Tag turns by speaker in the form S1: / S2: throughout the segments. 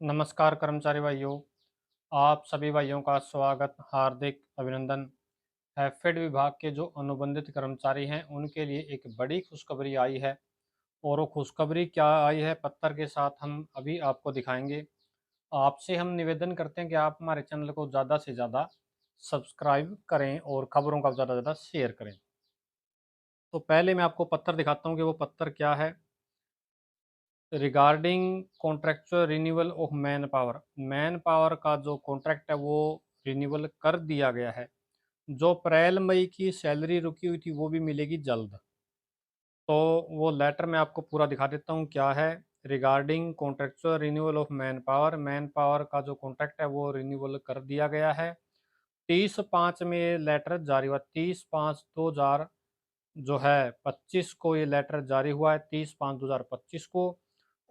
S1: नमस्कार कर्मचारी भाइयों, आप सभी भाइयों का स्वागत, हार्दिक अभिनंदन। हैफेड विभाग के जो अनुबंधित कर्मचारी हैं, उनके लिए एक बड़ी खुशखबरी आई है और वो खुशखबरी क्या आई है, पत्र के साथ हम अभी आपको दिखाएंगे। आपसे हम निवेदन करते हैं कि आप हमारे चैनल को ज़्यादा से ज़्यादा सब्सक्राइब करें और खबरों का ज़्यादा से ज़्यादा शेयर करें। तो पहले मैं आपको पत्र दिखाता हूँ कि वो पत्र क्या है। Regarding contractual renewal of man power का जो कॉन्ट्रैक्ट है वो रिन्यूअल कर दिया गया है। जो अप्रैल मई की सैलरी रुकी हुई थी वो भी मिलेगी जल्द। तो वो लेटर मैं आपको पूरा दिखा देता हूँ क्या है। Regarding contractual renewal of man power का जो कॉन्ट्रैक्ट है वो रिन्यूअल कर दिया गया है। 30/5 में ये लेटर जारी हुआ। 30/5/2000 जो है 25 को ये लेटर जारी हुआ है, 30/5/2025 को।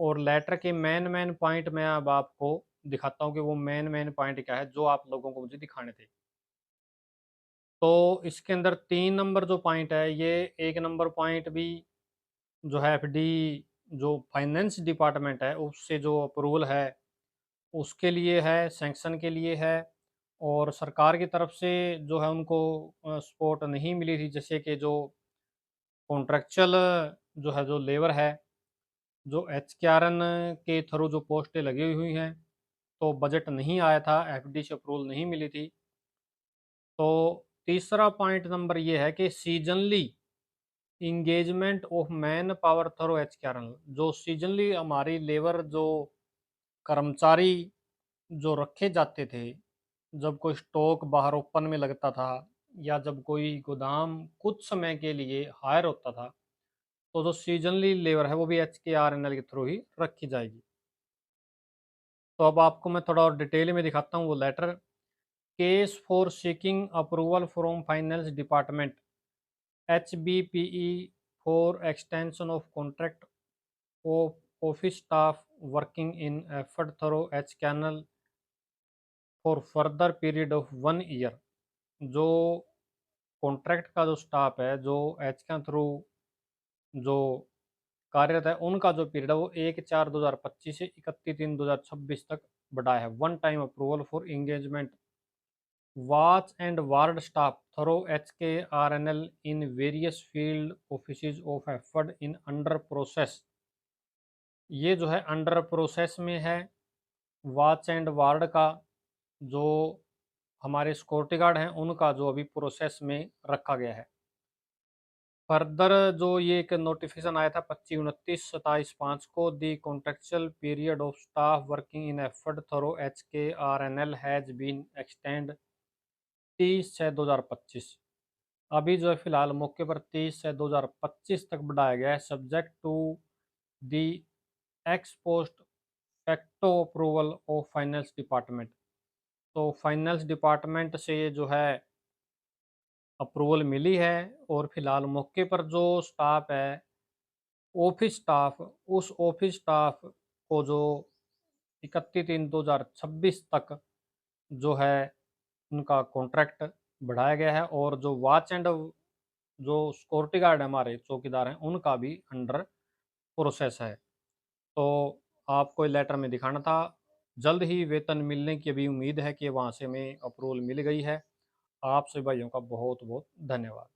S1: और लेटर के मेन पॉइंट मैं अब आपको दिखाता हूँ कि वो मेन पॉइंट क्या है जो आप लोगों को मुझे दिखाने थे। तो इसके अंदर 3 नंबर जो पॉइंट है, ये 1 नंबर पॉइंट भी जो है एफडी जो फाइनेंस डिपार्टमेंट है उससे जो अप्रूवल है उसके लिए है, सैंक्शन के लिए है। और सरकार की तरफ से जो है उनको सपोर्ट नहीं मिली थी, जैसे कि जो कॉन्ट्रेक्चुअल जो है जो लेबर है, जो एचकेआरएन के थ्रू जो पोस्टें लगी हुई हैं, तो बजट नहीं आया था, एफडी से अप्रूवल नहीं मिली थी। तो तीसरा पॉइंट नंबर ये है कि seasonally engagement of man power through एचकेआरएन, जो सीजनली हमारी लेबर जो कर्मचारी जो रखे जाते थे, जब कोई स्टॉक बाहर ओपन में लगता था या जब कोई गोदाम कुछ समय के लिए हायर होता था, तो जो सीजनली लेबर है वो भी एचकेआरएनएल के थ्रू ही रखी जाएगी। तो अब आपको मैं थोड़ा और डिटेल में दिखाता हूँ वो letter. Case for seeking approval from finance department HBPE for extension of contract of office staff working in effort through H canal for further period of 1 year. जो कॉन्ट्रैक्ट का जो स्टाफ है जो एच के थ्रू जो कार्यरत है, उनका जो पीरियड है वो 1/4/2025 से 31/3/2026 तक बढ़ाया है। One time approval for engagement watch and ward staff through HKRNL in various field offices of effort in under process. ये जो है अंडर प्रोसेस में है। वॉच एंड वार्ड का जो हमारे सिक्योरिटी गार्ड हैं उनका जो अभी प्रोसेस में रखा गया है। फर्दर जो ये एक नोटिफिकेशन आया था 25/29/27/5 को, the contractual period of staff working in afford through HKRNL has been extend 30/6/2025। अभी जो है फिलहाल मौके पर 30/6/2025 तक बढ़ाया गया है, subject to the ex post facto approval of finance department. तो फाइनेंस डिपार्टमेंट से ये जो है अप्रूवल मिली है और फिलहाल मौके पर जो स्टाफ है ऑफिस स्टाफ, उस ऑफिस स्टाफ को जो 31/3/2026 तक जो है उनका कॉन्ट्रैक्ट बढ़ाया गया है। और जो वॉच एंड जो सिक्योरिटी गार्ड है, हमारे चौकीदार हैं, उनका भी अंडर प्रोसेस है। तो आपको लेटर में दिखाना था। जल्द ही वेतन मिलने की अभी उम्मीद है कि वहाँ से हमें अप्रूवल मिल गई है। आप सभी भाइयों का बहुत बहुत धन्यवाद।